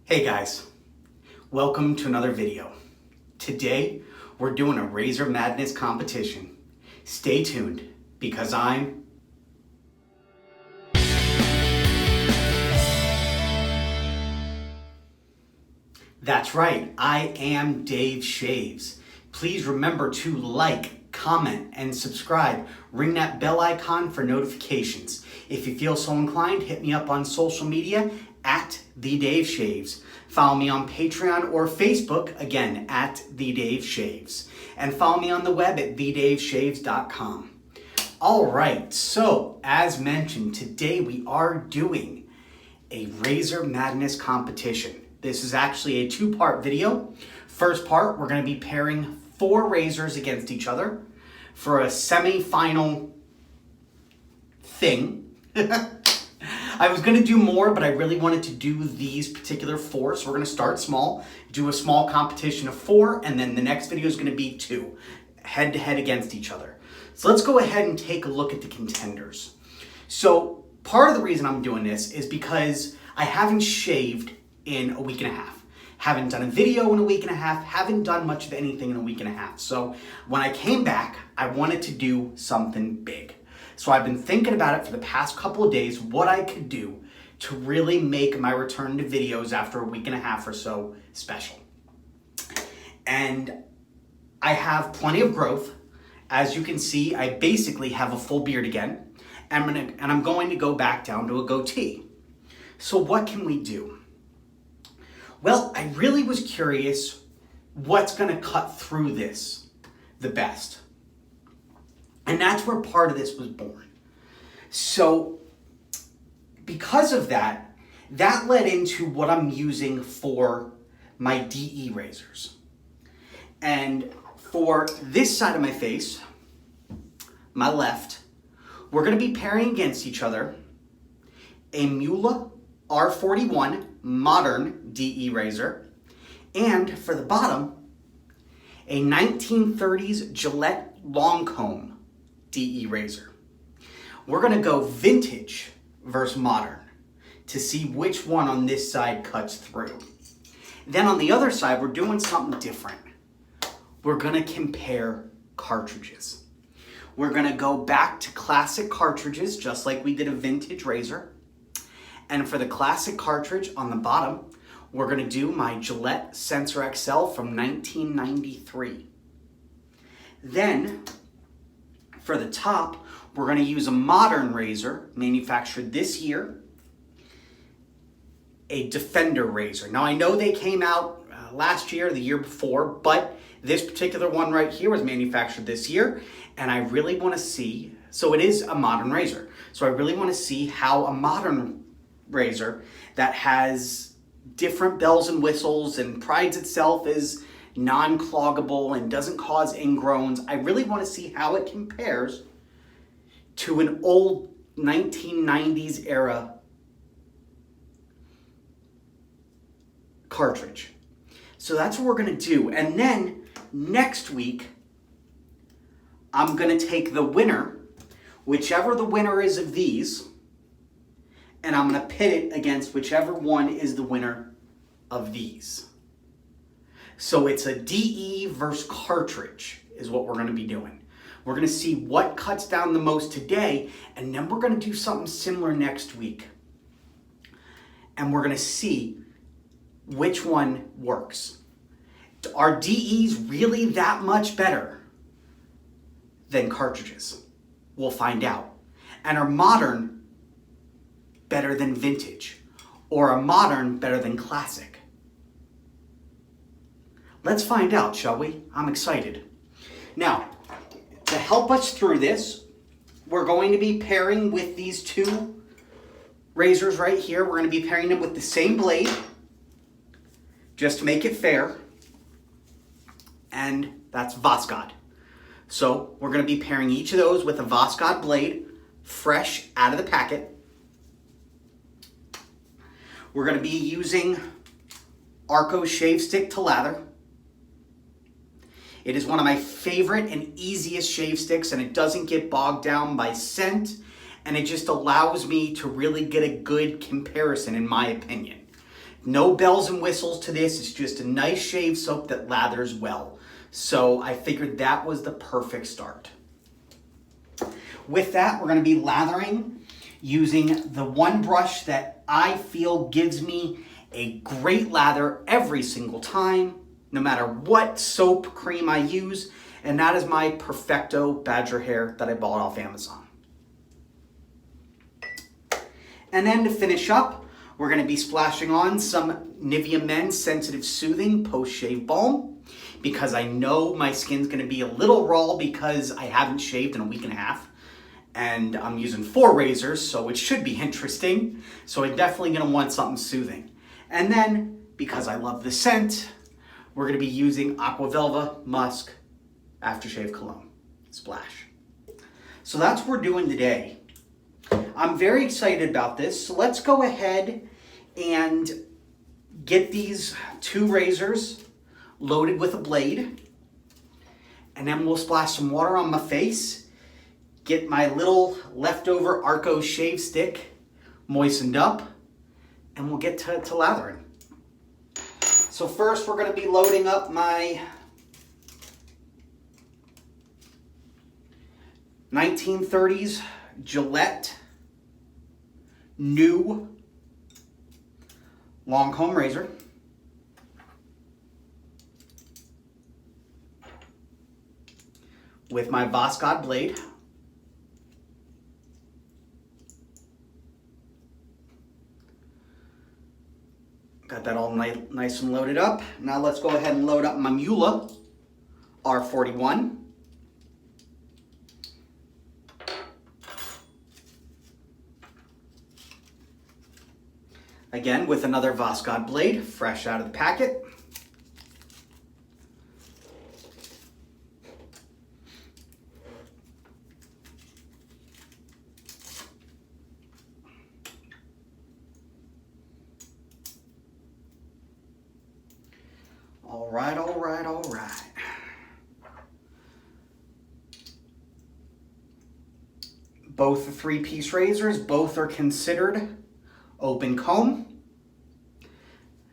Hey guys, welcome to another video. Today, we're doing a Razor Madness competition. Stay tuned because That's right, I am Dave Shaves. Please remember to like, comment, and subscribe. Ring that bell icon for notifications. If you feel so inclined, hit me up on social media at The Dave Shaves. Follow me on Patreon or Facebook, again, at The Dave Shaves. And follow me on the web at thedaveshaves.com. All right, so as mentioned, today we are doing a Razor Madness competition. This is actually a two-part video. First part, we're going to be pairing 4 razors against each other for a semi-final thing. I was going to do more, but I really wanted to do these particular 4. So we're going to start small, do a small competition of 4, and then the next video is going to be 2, head-to-head against each other. So let's go ahead and take a look at the contenders. So part of the reason I'm doing this is because I haven't shaved in a week and a half. Haven't done a video in a week and a half, haven't done much of anything in a week and a half. So when I came back, I wanted to do something big. So I've been thinking about it for the past couple of days, what I could do to really make my return to videos after a week and a half or so special. And I have plenty of growth. As you can see, I basically have a full beard again, and I'm going to go back down to a goatee. So what can we do? Well, I really was curious what's going to cut through this the best. And that's where part of this was born. So because of that, that led into what I'm using for my DE razors. And for this side of my face, my left, we're going to be pairing against each other a Muhle R41 modern DE razor, and for the bottom, a 1930s Gillette long comb DE razor. We're going to go vintage versus modern to see which one on this side cuts through. Then on the other side, we're doing something different. We're going to compare cartridges. We're going to go back to classic cartridges, just like we did a vintage razor. And for the classic cartridge on the bottom, we're going to do my Gillette SensorExcel from 1993. Then, for the top, we're going to use a modern razor manufactured this year, a Defender razor. Now, I know they came out last year, the year before, but this particular one right here was manufactured this year, and I really want to see, so it is a modern razor, so I really want to see how a modern razor that has different bells and whistles and prides itself as non-cloggable and doesn't cause ingrowns. I really want to see how it compares to an old 1990s era cartridge. So that's what we're going to do. And then next week, I'm going to take the winner, whichever the winner is of these, and I'm going to pit it against whichever one is the winner of these. So it's a DE versus cartridge is what we're going to be doing. We're going to see what cuts down the most today, and then we're going to do something similar next week. And we're going to see which one works. Are DEs really that much better than cartridges? We'll find out. And are modern better than vintage, or a modern better than classic? Let's find out, shall we? I'm excited. Now, to help us through this, we're going to be pairing with these 2 razors right here. We're going to be pairing them with the same blade, just to make it fair, and that's Voskhod. So we're going to be pairing each of those with a Voskhod blade, fresh out of the packet. We're going to be using Arko shave stick to lather. It is one of my favorite and easiest shave sticks, and it doesn't get bogged down by scent, and it just allows me to really get a good comparison, in my opinion. No bells and whistles to this. It's just a nice shave soap that lathers well. So I figured that was the perfect start. With that, we're going to be lathering using the one brush that I feel gives me a great lather every single time, no matter what soap cream I use, and that is my Perfecto Badger Hair that I bought off Amazon. And then to finish up, we're going to be splashing on some Nivea Men's Sensitive Soothing Post-Shave Balm, because I know my skin's going to be a little raw because I haven't shaved in a week and a half. And I'm using 4 razors, so it should be interesting. So I'm definitely going to want something soothing. And then, because I love the scent, we're going to be using Aqua Velva Musk Aftershave Cologne. Splash. So that's what we're doing today. I'm very excited about this. So let's go ahead and get these 2 razors loaded with a blade. And then we'll splash some water on my face. Get my little leftover Arko shave stick moistened up, and we'll get to lathering. So first we're going to be loading up my 1930s Gillette new long comb razor. With my Voskhod blade. Got that all nice and loaded up. Now let's go ahead and load up my Muhle R41. Again, with another Voskhod blade, fresh out of the packet. All right, all right, all right. Both the 3-piece razors, both are considered open comb.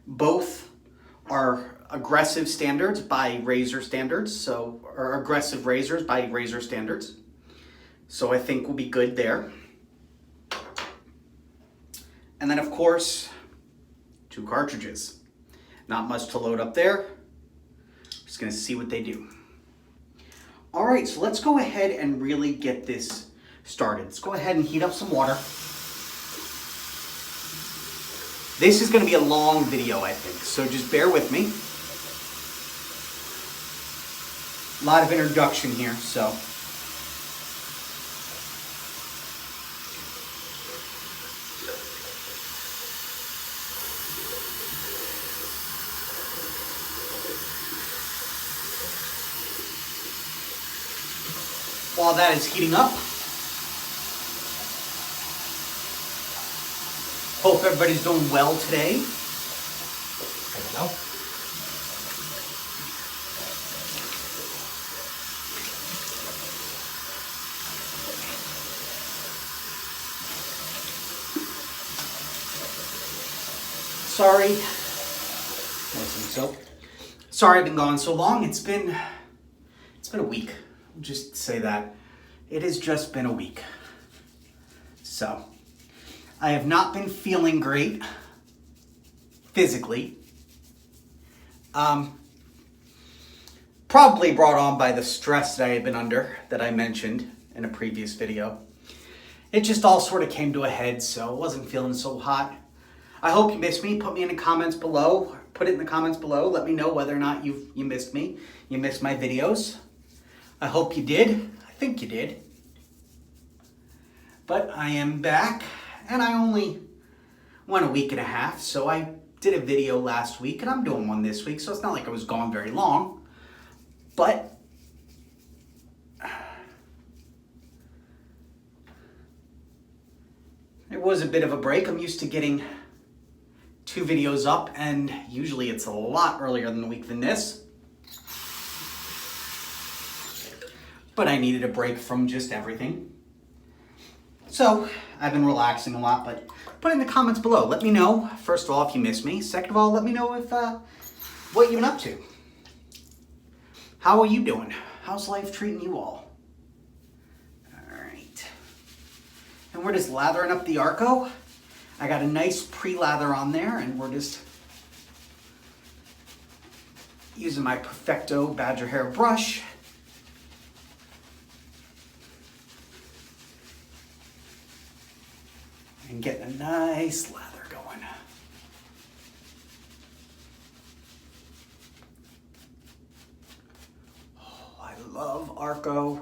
Both are aggressive standards by razor standards, or aggressive razors by razor standards. So I think we'll be good there. And then of course, 2 cartridges. Not much to load up there. Just gonna see what they do. All right, so let's go ahead and really get this started. Let's go ahead and heat up some water. This is gonna be a long video, I think, so just bear with me. A lot of introduction here, so. While that is heating up, hope everybody's doing well today. I don't know. Sorry. Nice and soap. Sorry I've been gone so long. It's been a week. Just say that. It has just been a week. So, I have not been feeling great physically. Probably brought on by the stress that I had been under that I mentioned in a previous video. It just all sort of came to a head, so I wasn't feeling so hot. I hope you missed me. Put me in the comments below. Put it in the comments below. Let me know whether or not you missed me. You missed my videos. I hope you did. I think you did. But I am back, and I only went a week and a half, so I did a video last week, and I'm doing one this week, so it's not like I was gone very long. But it was a bit of a break. I'm used to getting 2 videos up, and usually it's a lot earlier in the week than this. But I needed a break from just everything. So I've been relaxing a lot, but Put it in the comments below. Let me know, first of all, if you miss me. Second of all, let me know if what you've been up to. How are you doing? How's life treating you all? All right. And we're just lathering up the Arko. I got a nice pre-lather on there, and we're just using my Perfecto Badger Hair brush. And getting a nice lather going. Oh, I love Arko.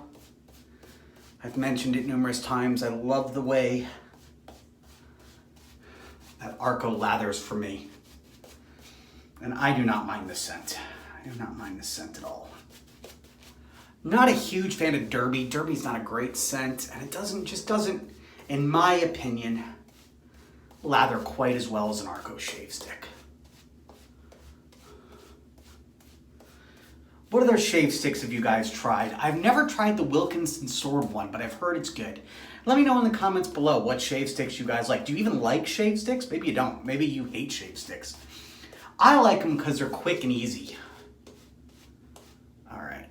I've mentioned it numerous times. I love the way that Arko lathers for me. And I do not mind the scent. I do not mind the scent at all. Not a huge fan of Derby. Derby's not a great scent, and it just doesn't, in my opinion, lather quite as well as an Arko shave stick. What other shave sticks have you guys tried? I've never tried the Wilkinson Sword one, but I've heard it's good. Let me know in the comments below what shave sticks you guys like. Do you even like shave sticks? Maybe you don't. Maybe you hate shave sticks. I like them because they're quick and easy. All right.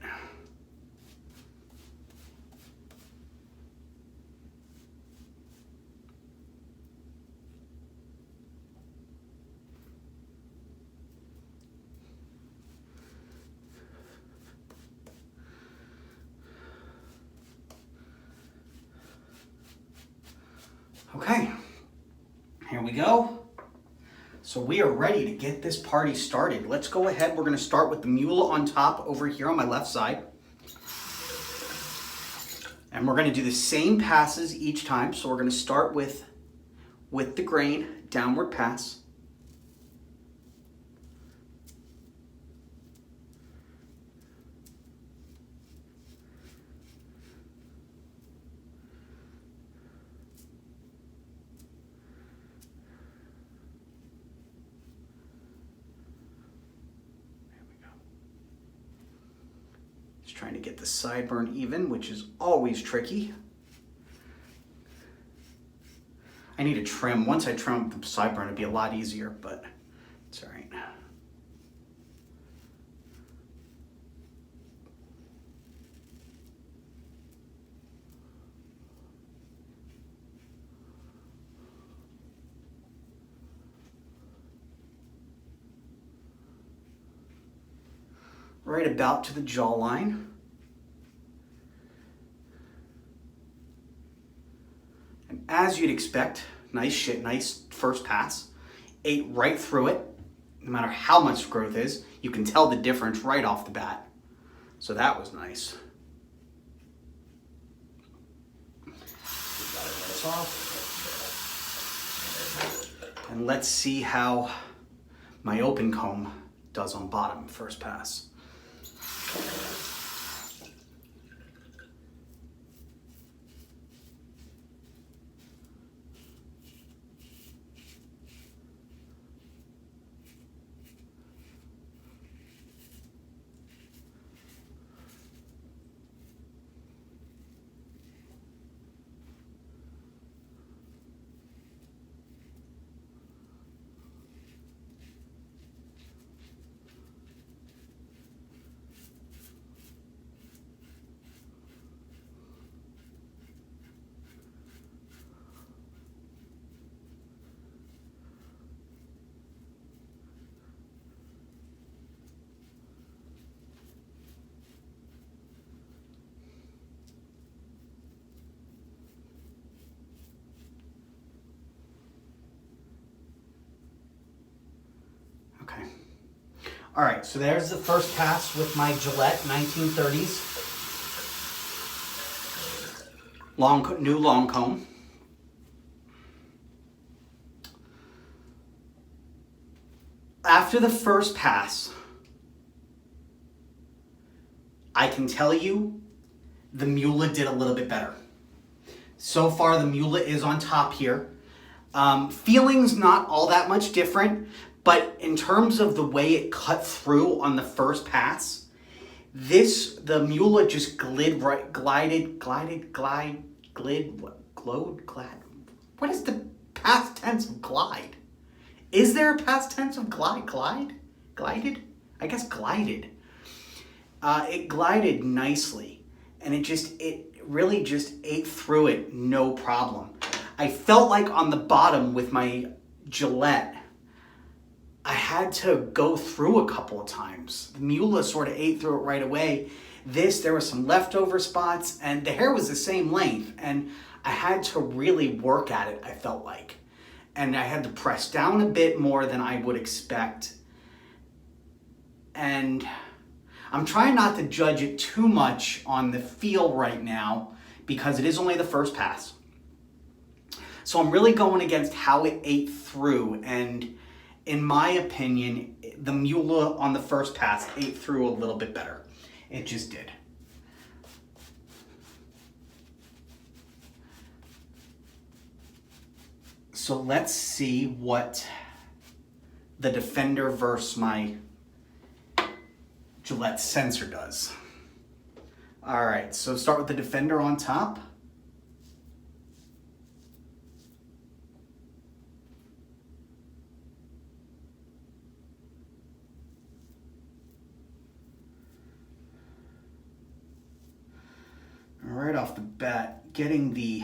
Okay, here we go. So we are ready to get this party started. Let's go ahead. We're gonna start with the Muhle on top over here on my left side. And we're gonna do the same passes each time. So we're gonna start with the grain, downward pass. Trying to get the sideburn even, which is always tricky. I need to trim. Once I trim the sideburn, it'd be a lot easier, but it's all right. Right about to the jawline. And as you'd expect, nice first pass. Ate right through it. No matter how much growth is, you can tell the difference right off the bat. So that was nice. And let's see how my open comb does on bottom first pass. Okay. All right, so there's the first pass with my Gillette 1930s new long comb. After the first pass, I can tell you the Muhle did a little bit better. So far, the Muhle is on top here. Feeling's not all that much different, but in terms of the way it cut through on the first pass, the Muhle just glid. What is the past tense of glide. Is there a past tense of glide? Glided? I guess glided. It glided nicely, and it really just ate through it, no problem. I felt like on the bottom with my Gillette, I had to go through a couple of times. The Muhle sort of ate through it right away. There were some leftover spots, and the hair was the same length, and I had to really work at it, I felt like. And I had to press down a bit more than I would expect. And I'm trying not to judge it too much on the feel right now because it is only the first pass. So I'm really going against how it ate through, and in my opinion, the Muhle on the first pass ate through a little bit better. It just did. So let's see what the Defender versus my Gillette sensor does. All right, so start with the Defender on top. Right off the bat, getting the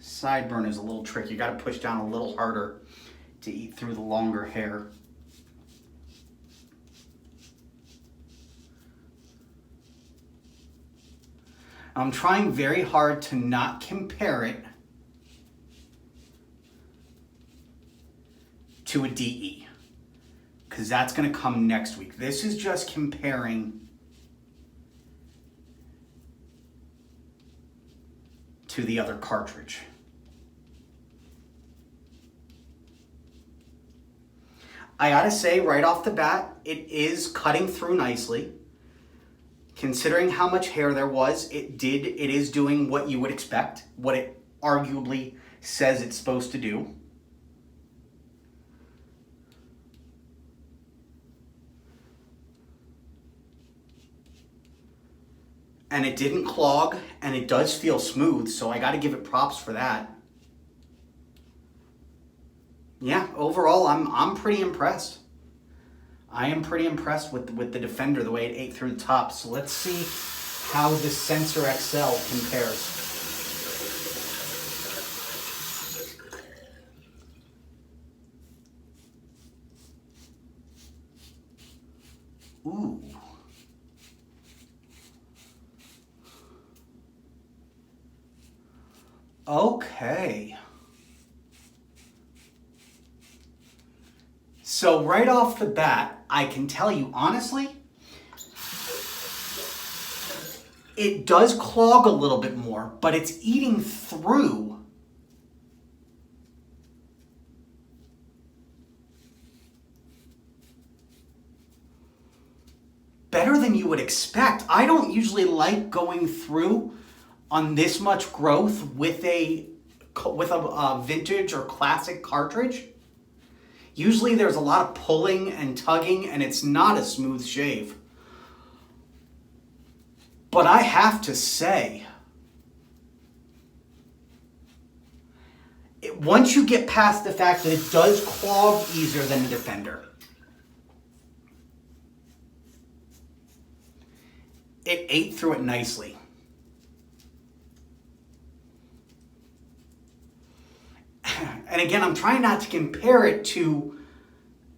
sideburn is a little tricky. You got to push down a little harder to eat through the longer hair. I'm trying very hard to not compare it to a DE, because that's going to come next week. This is just comparing to the other cartridge. I gotta say right off the bat, it is cutting through nicely. Considering how much hair there was, it is doing what you would expect, what it arguably says it's supposed to do. And it didn't clog, and it does feel smooth, so I gotta give it props for that. Yeah, overall, I'm pretty impressed. I am pretty impressed with the Defender, the way it ate through the top. So let's see how the SensorExcel compares. Ooh. Okay. So right off the bat, I can tell you honestly, it does clog a little bit more, but it's eating through better than you would expect. I don't usually like going through on this much growth with a vintage or classic cartridge. Usually there's a lot of pulling and tugging, and it's not a smooth shave. But I have to say, once you get past the fact that it does clog easier than the Defender, it ate through it nicely. And again, I'm trying not to compare it to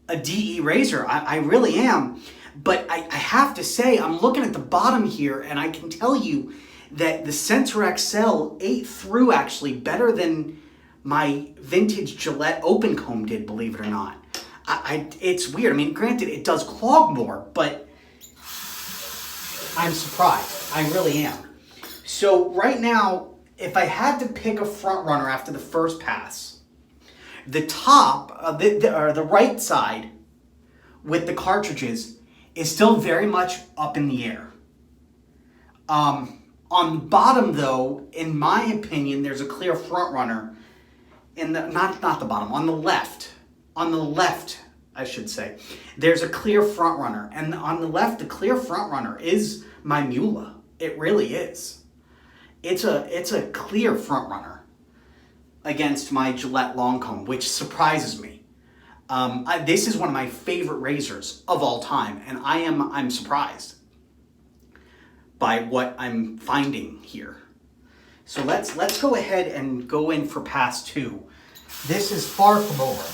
a DE razor. I really am. But I have to say, I'm looking at the bottom here, and I can tell you that the SensorExcel ate through actually better than my vintage Gillette open comb did, believe it or not. It's weird. I mean, granted, it does clog more, but I'm surprised. I really am. So right now, if I had to pick a front runner after the first pass, the top, or the right side with the cartridges is still very much up in the air. On the bottom though, in my opinion, there's a clear front runner in the, not the bottom, on the left, I should say, there's a clear front runner. And on the left, the clear front runner is my Muhle. It really is. It's a clear front runner. against my Gillette long comb, which surprises me. This is one of my favorite razors of all time, and I'm surprised by what I'm finding here. So let's go ahead and go in for pass 2. This is far from over.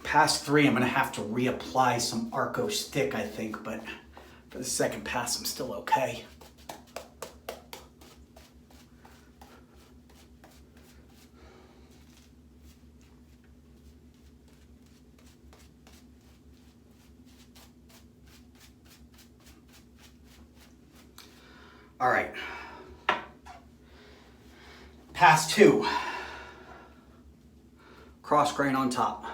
Pass 3, I'm gonna have to reapply some Arko stick, I think, but for the second pass, I'm still okay. All right. Pass 2. Cross grain on top.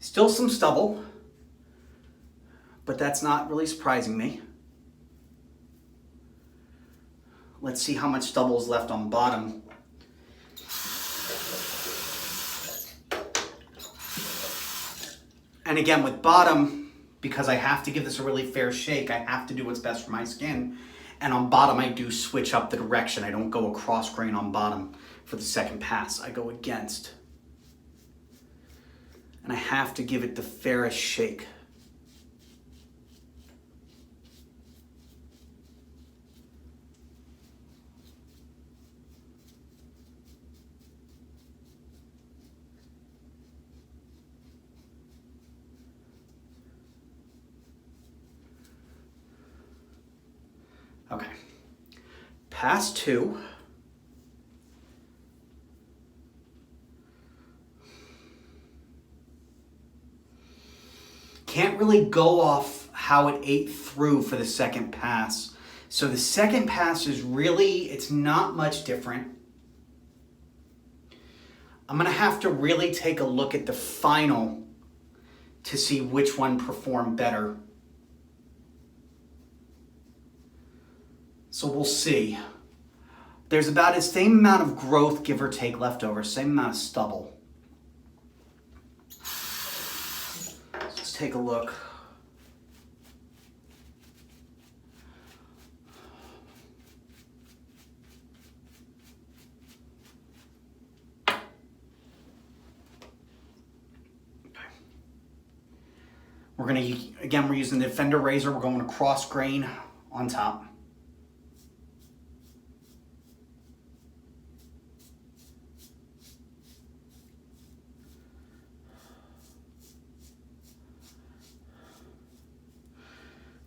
Still some stubble, but that's not really surprising me. Let's see how much stubble is left on bottom. And again, with bottom, because I have to give this a really fair shake, I have to do what's best for my skin. And on bottom, I do switch up the direction. I don't go across grain on bottom for the second pass. I go against. And I have to give it the fairest shake. Okay. Pass 2. Can't really go off how it ate through for the second pass. So the second pass is really, it's not much different. I'm gonna have to really take a look at the final to see which one performed better. So we'll see. There's about the same amount of growth, give or take, left over, same amount of stubble. Let's take a look. We're gonna, again, we're using the Defender razor. We're going to cross grain on top.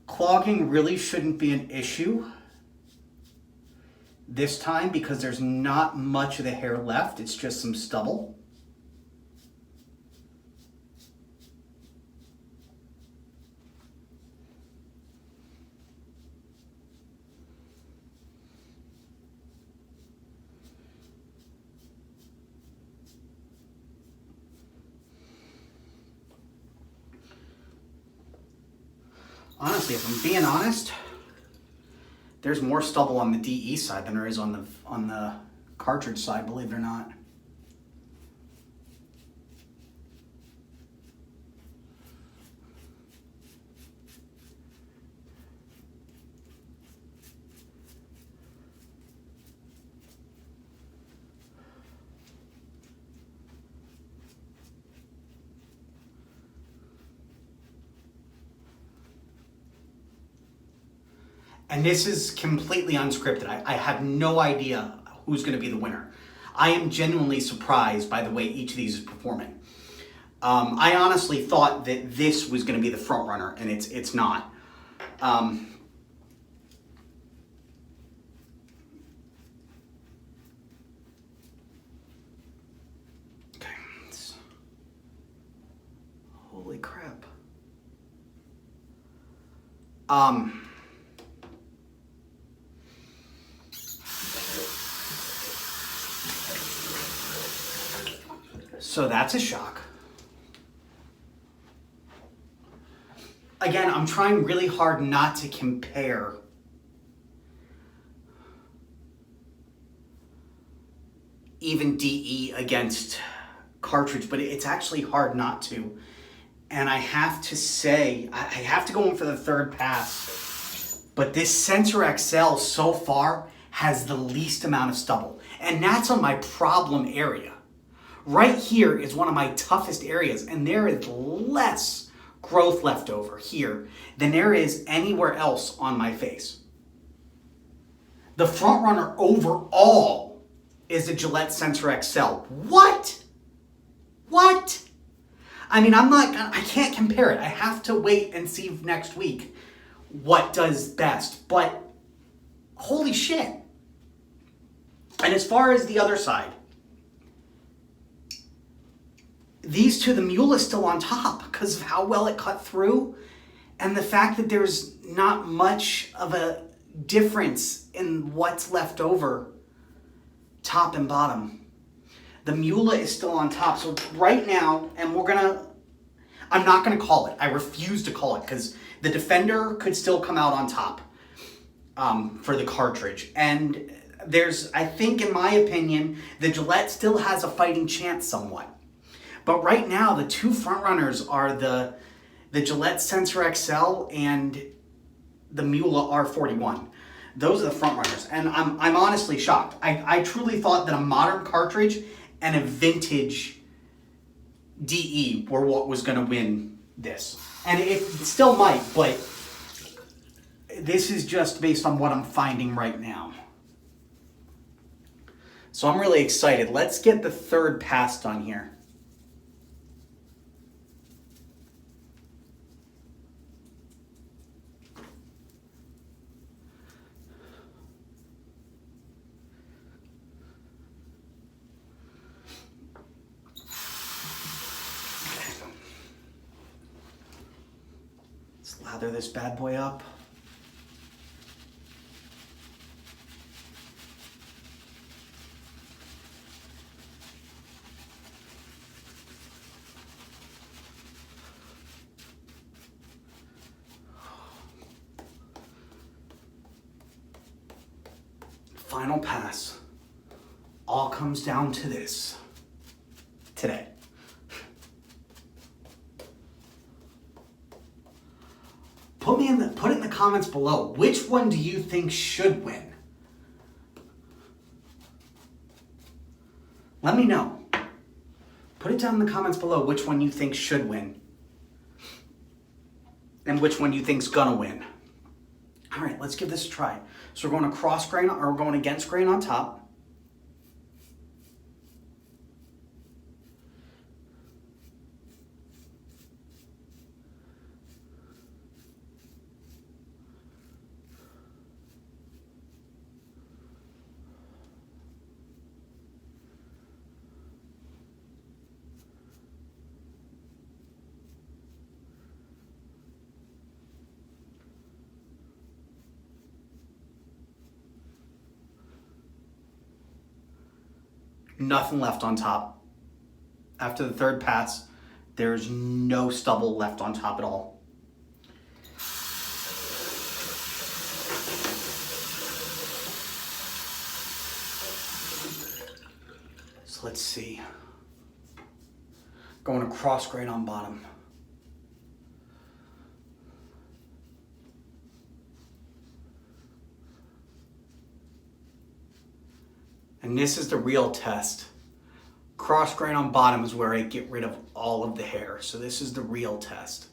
Clogging really shouldn't be an issue this time because there's not much of the hair left. It's just some stubble. Honestly, if I'm being honest, there's more stubble on the DE side than there is on the cartridge side, believe it or not. And this is completely unscripted. I have no idea who's going to be the winner. I am genuinely surprised by the way each of these is performing. I honestly thought that this was going to be the front runner, and it's not. So that's a shock. Again, I'm trying really hard not to compare even DE against Cartridge, but it's actually hard not to. And I have to say, I have to go in for the third pass, but this SensorExcel so far has the least amount of stubble. And that's on my problem area. Right here is one of my toughest areas, and there is less growth left over here than there is anywhere else on my face. The front runner overall is the Gillette SensorExcel. What? What? I mean, I can't compare it. I have to wait and see next week what does best, but holy shit. And as far as the other side, these two, the Muhle is still on top because of how well it cut through and the fact that there's not much of a difference in what's left over, top and bottom. The Muhle is still on top. So right now, and I'm not gonna call it. I refuse to call it because the Defender could still come out on top for the Cartridge. And I think in my opinion, the Gillette still has a fighting chance somewhat. But right now, the two front runners are the Gillette SensorExcel and the Muhle R41. Those are the front runners, and I'm honestly shocked. I truly thought that a modern cartridge and a vintage DE were what was going to win this, and it still might. But this is just based on what I'm finding right now. So I'm really excited. Let's get the third pass done here. Lather this bad boy up. Final pass. All comes down to this today. Put it in the comments below. Which one do you think should win? Let me know. Put it down in the comments below which one you think should win. And which one you think's gonna win. All right, let's give this a try. So we're going to cross grain, or we're going against grain on top. Nothing left on top. After the third pass, there's no stubble left on top at all. So let's see. Going to cross grain on bottom. And this is the real test. Cross grain on bottom is where I get rid of all of the hair. So this is the real test.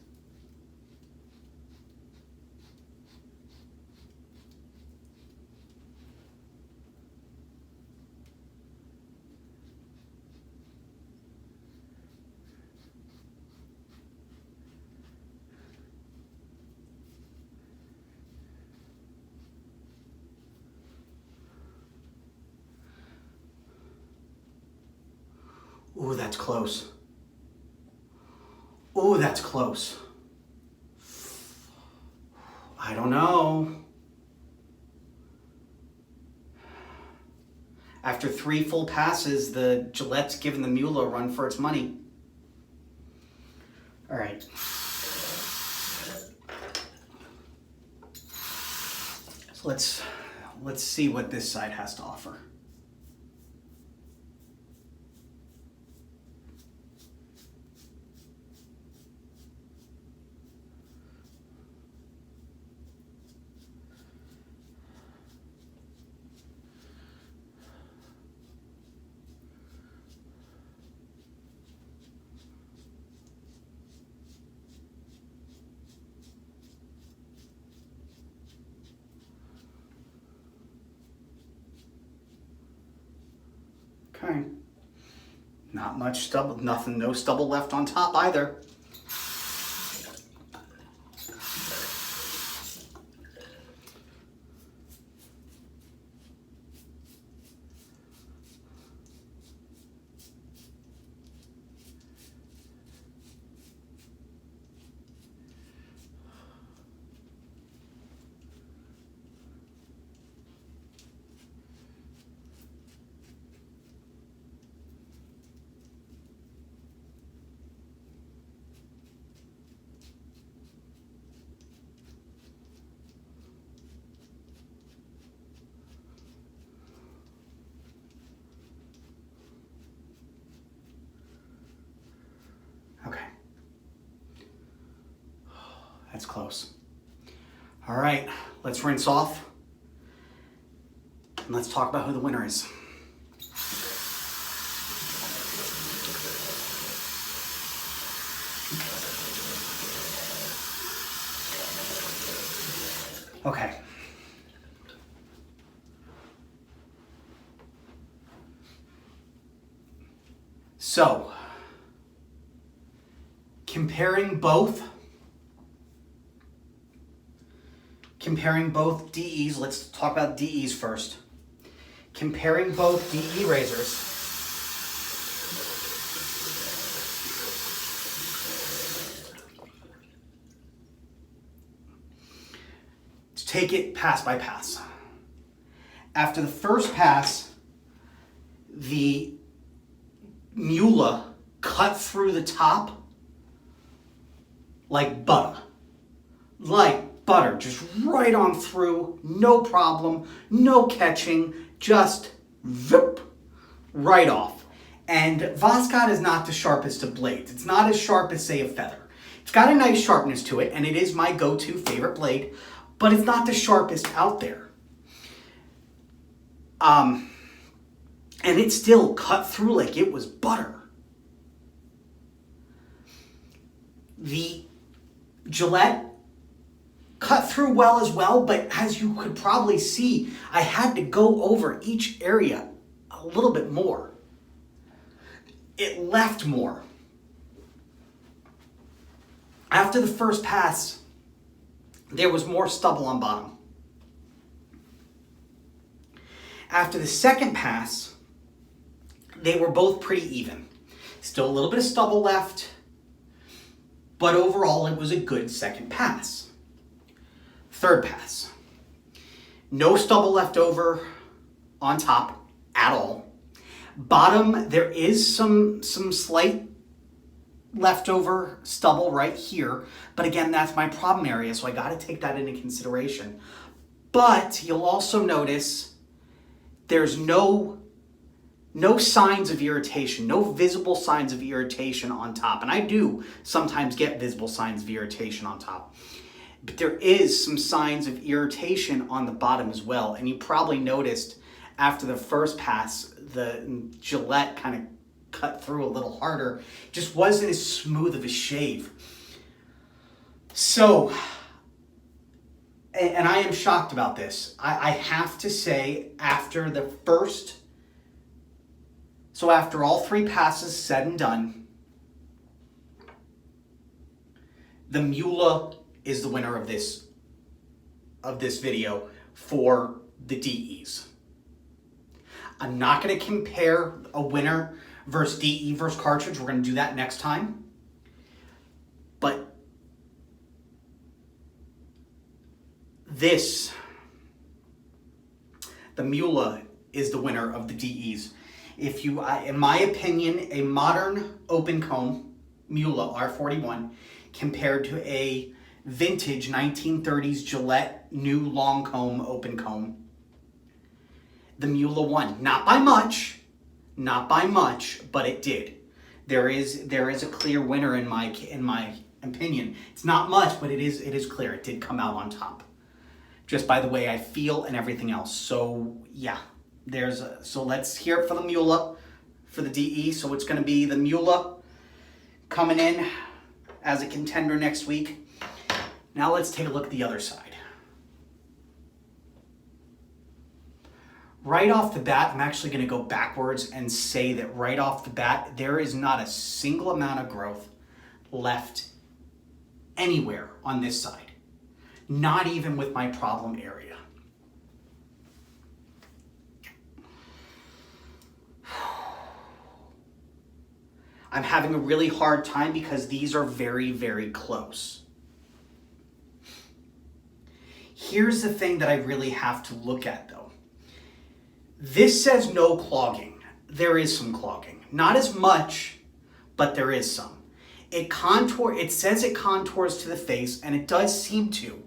Ooh, that's close. Ooh, that's close. I don't know. After 3 full passes, the Gillette's giving the Muhle a run for its money. All right. So let's see what this side has to offer. Okay. Not much stubble, no stubble left on top either. Okay. That's close. All right, let's rinse off. And let's talk about who the winner is. Okay. So, comparing both DEs, let's talk about DEs first. Comparing both DE razors, let's take it pass by pass. After the first pass, the Muhle cut through the top like butter. Like butter, just right on through, no problem, no catching, just zoop, right off. And Voskhod is not the sharpest of blades. It's not as sharp as, say, a feather. It's got a nice sharpness to it, and it is my go-to favorite blade, but it's not the sharpest out there. And it still cut through like it was butter. The Gillette cut through well as well, but as you could probably see, I had to go over each area a little bit more. It left more. After the first pass, there was more stubble on bottom. After the second pass, they were both pretty even. Still a little bit of stubble left, but overall it was a good second pass. Third pass, no stubble left over on top at all. Bottom, there is some slight leftover stubble right here, but again, that's my problem area, so I got to take that into consideration. But you'll also notice there's no signs of irritation, no visible signs of irritation on top. And I do sometimes get visible signs of irritation on top. But there is some signs of irritation on the bottom as well. And you probably noticed after the first pass, the Gillette kind of cut through a little harder. It just wasn't as smooth of a shave. So, and I am shocked about this. I have to say, after the first, so after all 3 passes said and done, the Muhle is the winner of this video for the DEs. I'm not going to compare a winner versus DE versus Cartridge. We're going to do that next time. But the Muhle is the winner of the DEs. If you, in my opinion, a modern open comb, Muhle R41, compared to a vintage 1930s Gillette new long comb open comb, the Muhle won. Not by much, but it did. There is a clear winner in my opinion. It's not much, but it is clear. It did come out on top, just by the way I feel and everything else. So yeah, so let's hear it for the Muhle for the DE. So it's going to be the Muhle coming in as a contender next week. Now let's take a look at the other side. Right off the bat, I'm actually going to go backwards and say that right off the bat, there is not a single amount of growth left anywhere on this side. Not even with my problem area. I'm having a really hard time because these are very, very close. Here's the thing that I really have to look at though. This says no clogging. There is some clogging. Not as much, but there is some. It says it contours to the face, and it does seem to.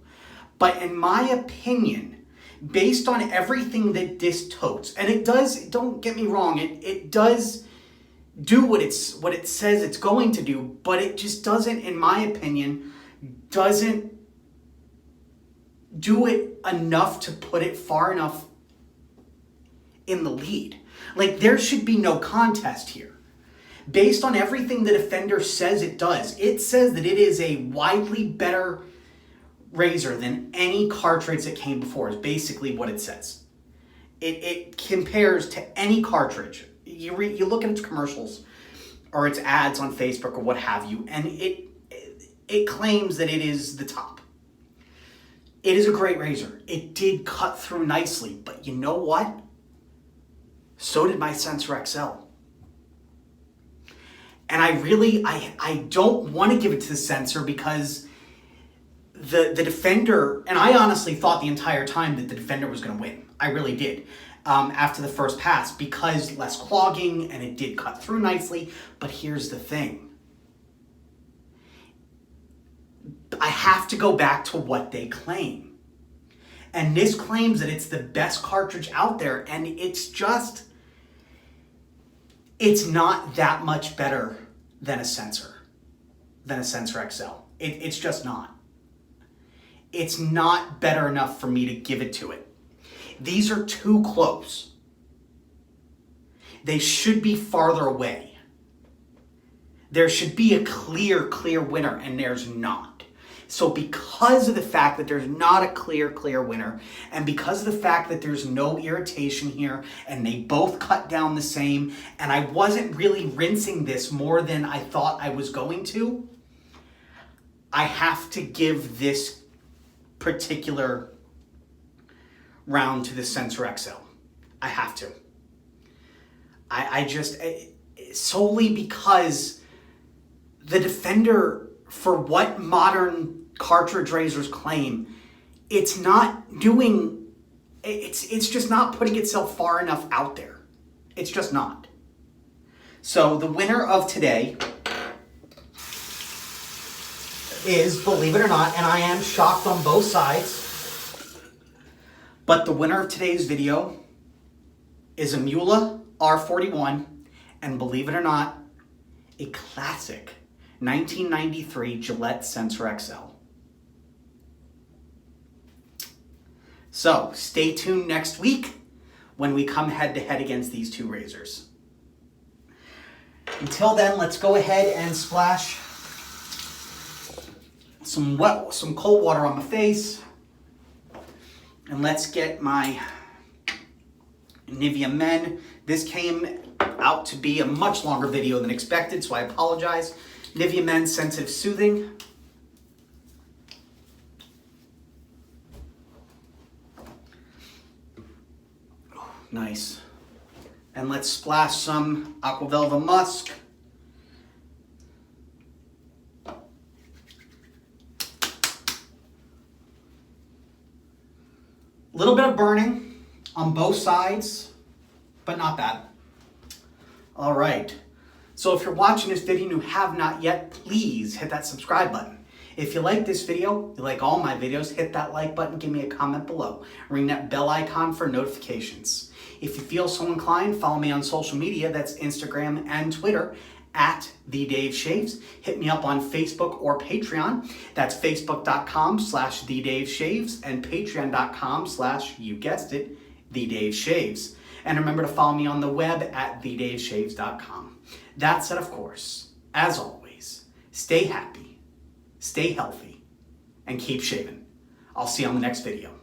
But in my opinion, based on everything that this totes, and it does, don't get me wrong, it does do what it says it's going to do, but it just doesn't, in my opinion, doesn't do it enough to put it far enough in the lead. Like, there should be no contest here. Based on everything the Defender says it does, it says that it is a widely better razor than any cartridge that came before, is basically what it says. It compares to any cartridge. You look at its commercials or its ads on Facebook or what have you, and it claims that it is the top. It is a great razor. It did cut through nicely, but you know what? So did my SensorExcel. And I don't want to give it to the Sensor because the Defender, and I honestly thought the entire time that the Defender was going to win. I really did. After the first pass, because less clogging and it did cut through nicely. But here's the thing. I have to go back to what they claim. And this claims that it's the best cartridge out there, and it's not that much better than a SensorExcel. It's just not. It's not better enough for me to give it to it. These are too close. They should be farther away. There should be a clear winner, and there's not. So because of the fact that there's not a clear winner, and because of the fact that there's no irritation here, and they both cut down the same, and I wasn't really rinsing this more than I thought I was going to, I have to give this particular round to the SensorExcel. I have to. I just, solely because the Defender, for what modern cartridge razors claim, it's not doing, it's just not putting itself far enough out there. It's just not. So the winner of today is, believe it or not, and I am shocked on both sides, but the winner of today's video is a Muhle R41, and believe it or not, a classic 1993 Gillette SensorExcel. So stay tuned next week when we come head to head against these two razors. Until then, let's go ahead and splash some cold water on my face, and let's get my Nivea Men. This came out to be a much longer video than expected, so I apologize. Nivea Men Sensitive Soothing. Oh, nice. And let's splash some Aqua Velva Musk. burning on both sides, but not bad. All right. So if you're watching this video and you have not yet, please hit that subscribe button. If you like this video, you like all my videos, hit that like button, give me a comment below. Ring that bell icon for notifications. If you feel so inclined, follow me on social media. That's Instagram and Twitter at TheDaveShaves. Hit me up on Facebook or Patreon. That's facebook.com/TheDaveShaves and patreon.com/ you guessed it, TheDaveShaves. And remember to follow me on the web at TheDaveShaves.com. That said, of course, as always, stay happy, stay healthy, and keep shaving. I'll see you on the next video.